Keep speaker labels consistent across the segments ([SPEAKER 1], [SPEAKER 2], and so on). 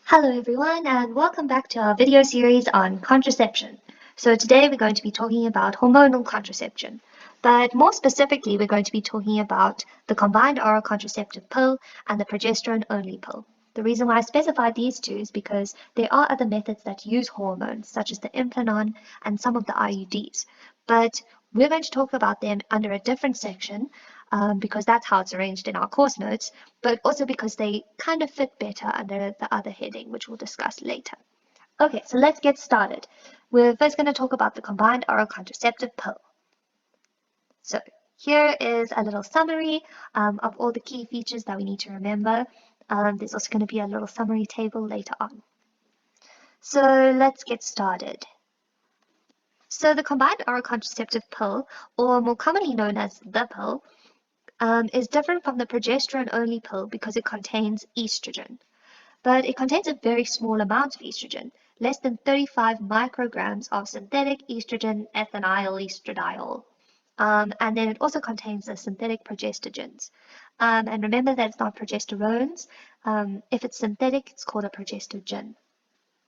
[SPEAKER 1] Hello everyone and welcome back to our video series on contraception. So today we're going to be talking about hormonal contraception, but more specifically we're going to be talking about the combined oral contraceptive pill and the progesterone-only pill. The reason why I specified these two is because there are other methods that use hormones, such as the implanon and some of the IUDs, but we're going to talk about them under a different section because that's how it's arranged in our course notes, but also because they kind of fit better under the other heading, which we'll discuss later. Okay, so let's get started. We're first going to talk about the combined oral contraceptive pill. So here is a little summary of all the key features that we need to remember. There's also going to be a little summary table later on. So let's get started. So the combined oral contraceptive pill, or more commonly known as the pill, is different from the progesterone-only pill because it contains estrogen. But it contains a very small amount of estrogen, less than 35 micrograms of synthetic estrogen ethinyl estradiol. And then it also contains the synthetic progestogens. And remember that it's not progesterones. If it's synthetic, it's called a progestogen.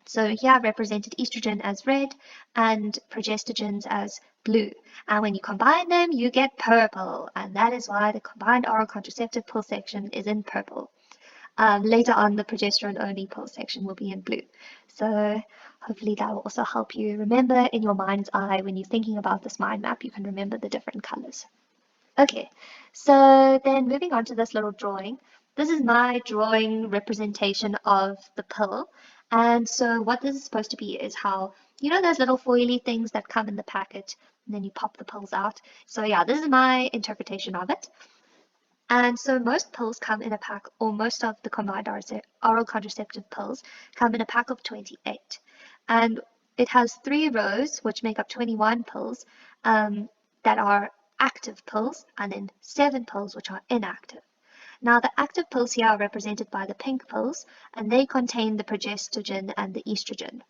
[SPEAKER 1] So here I've represented estrogen as red and progestogens as blue. And when you combine them, you get purple. And that is why the combined oral contraceptive pill section is in purple. Later on, the progesterone-only pill section will be in blue. So hopefully that will also help you remember in your mind's eye when you're thinking about this mind map, you can remember the different colors. Okay, so then moving on to this little drawing. This is my drawing representation of the pill. And so what this is supposed to be is how, you know those little foily things that come in the packet and then you pop the pills out? So yeah, this is my interpretation of it. And so most pills come in a pack, or most of the combined oral contraceptive pills come in a pack of 28. And it has 3 rows, which make up 21 pills, that are active pills, and then 7 pills which are inactive. Now, the active pills here are represented by the pink pills, and they contain the progestogen and the estrogen.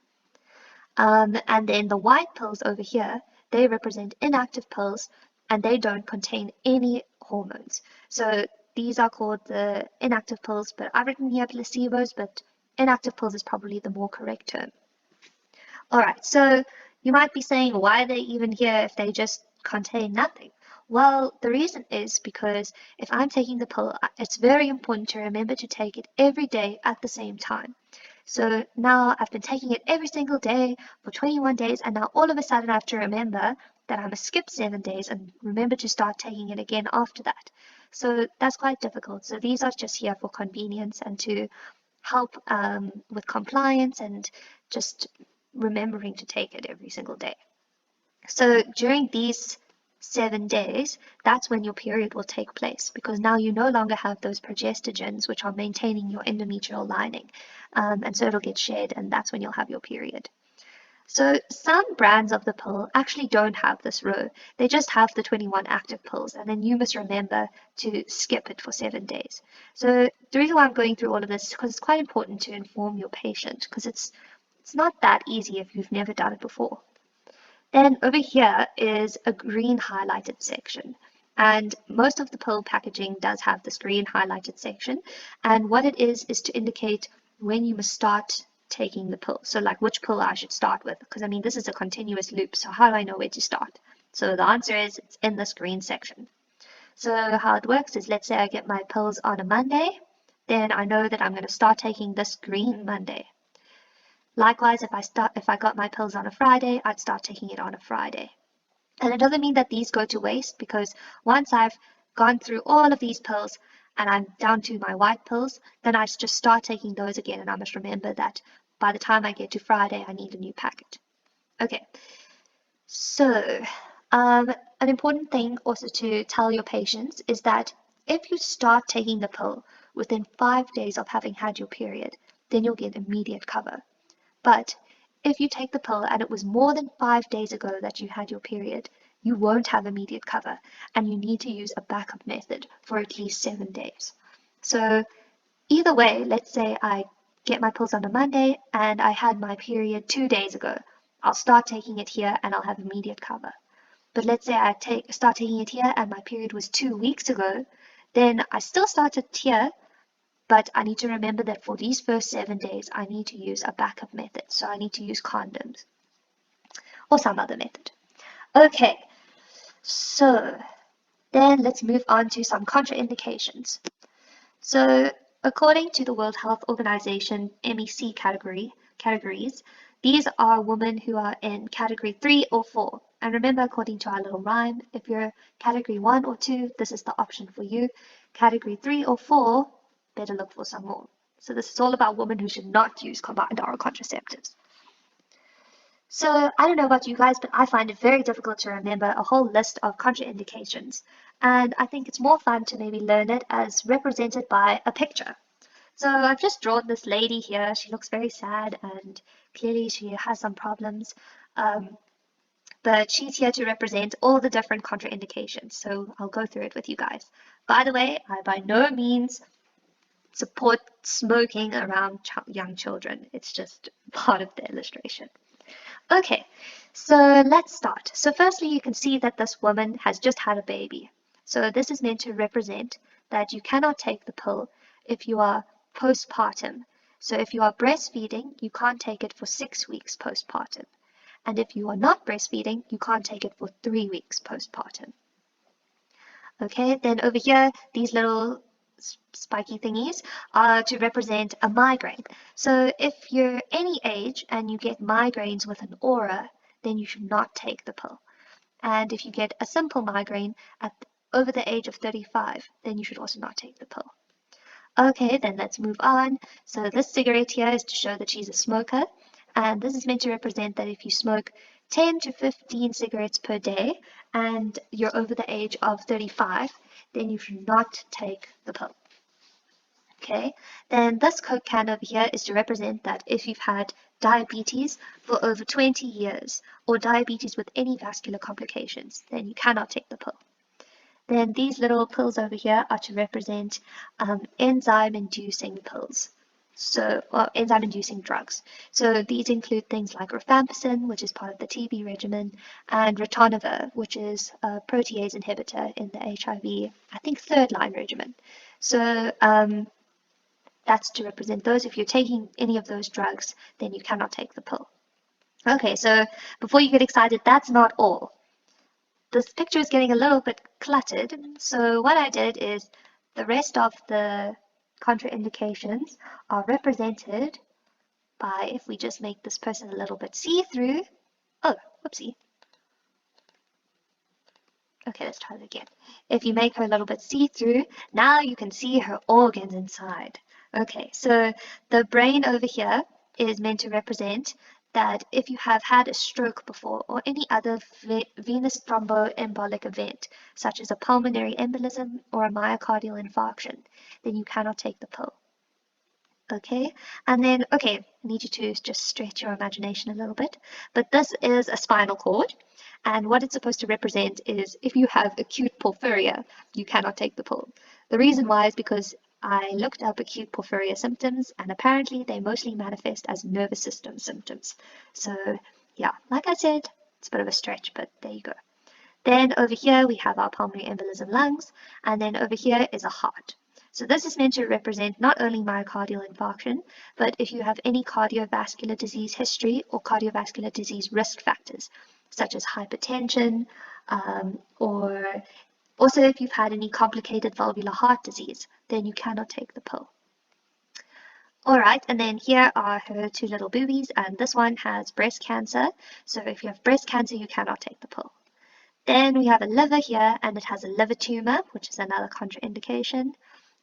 [SPEAKER 1] And then the white pills over here, they represent inactive pills, and they don't contain any hormones. So these are called the inactive pills, but I've written here placebos, but inactive pills is probably the more correct term. All right, so you might be saying, why are they even here if they just contain nothing? Well, the reason is because if I'm taking the pill, it's very important to remember to take it every day at the same time. So now I've been taking it every single day for 21 days, and now all of a sudden I have to remember that I must skip 7 days and remember to start taking it again after that. So that's quite difficult. So these are just here for convenience and to help with compliance and just remembering to take it every single day. So during these 7 days, that's when your period will take place because now you no longer have those progestogens which are maintaining your endometrial lining. And so it'll get shed and that's when you'll have your period. So some brands of the pill actually don't have this row. They just have the 21 active pills and then you must remember to skip it for 7 days. So the reason why I'm going through all of this is because it's quite important to inform your patient because it's not that easy if you've never done it before. Then over here is a green highlighted section. And most of the pill packaging does have this green highlighted section. And what it is to indicate when you must start taking the pill. So like which pill I should start with. Because I mean, this is a continuous loop. So how do I know where to start? So the answer is it's in this green section. So how it works is, let's say I get my pills on a Monday. Then I know that I'm going to start taking this green Monday. Likewise, if I got my pills on a Friday, I'd start taking it on a Friday. And it doesn't mean that these go to waste because once I've gone through all of these pills and I'm down to my white pills, then I just start taking those again. And I must remember that by the time I get to Friday, I need a new packet. Okay, so an important thing also to tell your patients is that if you start taking the pill within 5 days of having had your period, then you'll get immediate cover. But if you take the pill and it was more than 5 days ago that you had your period, you won't have immediate cover and you need to use a backup method for at least 7 days. So either way, let's say I get my pills on a Monday and I had my period 2 days ago. I'll start taking it here and I'll have immediate cover. But let's say I start taking it here and my period was 2 weeks ago, then I still started here, but I need to remember that for these first 7 days, I need to use a backup method. So I need to use condoms or some other method. Okay, so then let's move on to some contraindications. So according to the World Health Organization MEC categories, these are women who are in category 3 or 4. And remember, according to our little rhyme, if you're category 1 or 2, this is the option for you. Category 3 or 4, better look for some more. So this is all about women who should not use combined oral contraceptives. So I don't know about you guys, but I find it very difficult to remember a whole list of contraindications. And I think it's more fun to maybe learn it as represented by a picture. So I've just drawn this lady here. She looks very sad and clearly she has some problems. But she's here to represent all the different contraindications. So I'll go through it with you guys. By the way, I by no means support smoking around young children. It's just part of the illustration. Okay, so let's start. So firstly, you can see that this woman has just had a baby. So this is meant to represent that you cannot take the pill if you are postpartum. So if you are breastfeeding, you can't take it for 6 weeks postpartum. And if you are not breastfeeding, you can't take it for 3 weeks postpartum. Okay, then over here, these little spiky thingies are to represent a migraine. So if you're any age and you get migraines with an aura, then you should not take the pill. And if you get a simple migraine over the age of 35, then you should also not take the pill. Okay, then let's move on. So this cigarette here is to show that she's a smoker. And this is meant to represent that if you smoke 10 to 15 cigarettes per day and you're over the age of 35, then you should not take the pill. Okay, then this Coke can over here is to represent that if you've had diabetes for over 20 years or diabetes with any vascular complications, then you cannot take the pill. Then these little pills over here are to represent enzyme-inducing pills. So, enzyme-inducing drugs. So these include things like rifampicin, which is part of the TB regimen, and ritonavir, which is a protease inhibitor in the HIV, I think, third-line regimen. So that's to represent those. If you're taking any of those drugs, then you cannot take the pill. Okay, so before you get excited, that's not all. This picture is getting a little bit cluttered, so what I did is the rest of the contraindications are represented by, if we just make this person a little bit see-through. Oh, whoopsie. Okay, let's try it again. If you make her a little bit see-through, now you can see her organs inside. Okay, so the brain over here is meant to represent that if you have had a stroke before or any other venous thromboembolic event, such as a pulmonary embolism or a myocardial infarction, then you cannot take the pill. Okay, and then, okay, I need you to just stretch your imagination a little bit, but this is a spinal cord, and what it's supposed to represent is if you have acute porphyria, you cannot take the pill. The reason why is because I looked up acute porphyria symptoms, and apparently they mostly manifest as nervous system symptoms. So, yeah, like I said, it's a bit of a stretch, but there you go. Then over here we have our pulmonary embolism lungs, and then over here is a heart. So this is meant to represent not only myocardial infarction, but if you have any cardiovascular disease history or cardiovascular disease risk factors, such as hypertension, or also if you've had any complicated valvular heart disease, then you cannot take the pill. All right, and then here are her two little boobies, and this one has breast cancer. So if you have breast cancer, you cannot take the pill. Then we have a liver here, and it has a liver tumor, which is another contraindication.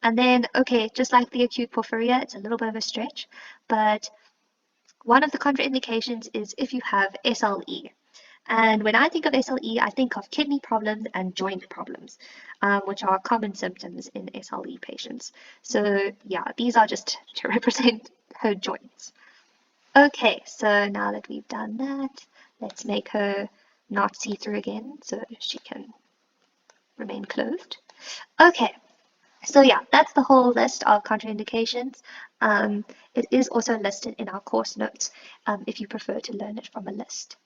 [SPEAKER 1] And then, okay, just like the acute porphyria, it's a little bit of a stretch, but one of the contraindications is if you have SLE. And when I think of SLE, I think of kidney problems and joint problems, which are common symptoms in SLE patients. So yeah, these are just to represent her joints. Okay, so now that we've done that, let's make her not see-through again so she can remain clothed. Okay, so yeah, that's the whole list of contraindications. It is also listed in our course notes if you prefer to learn it from a list.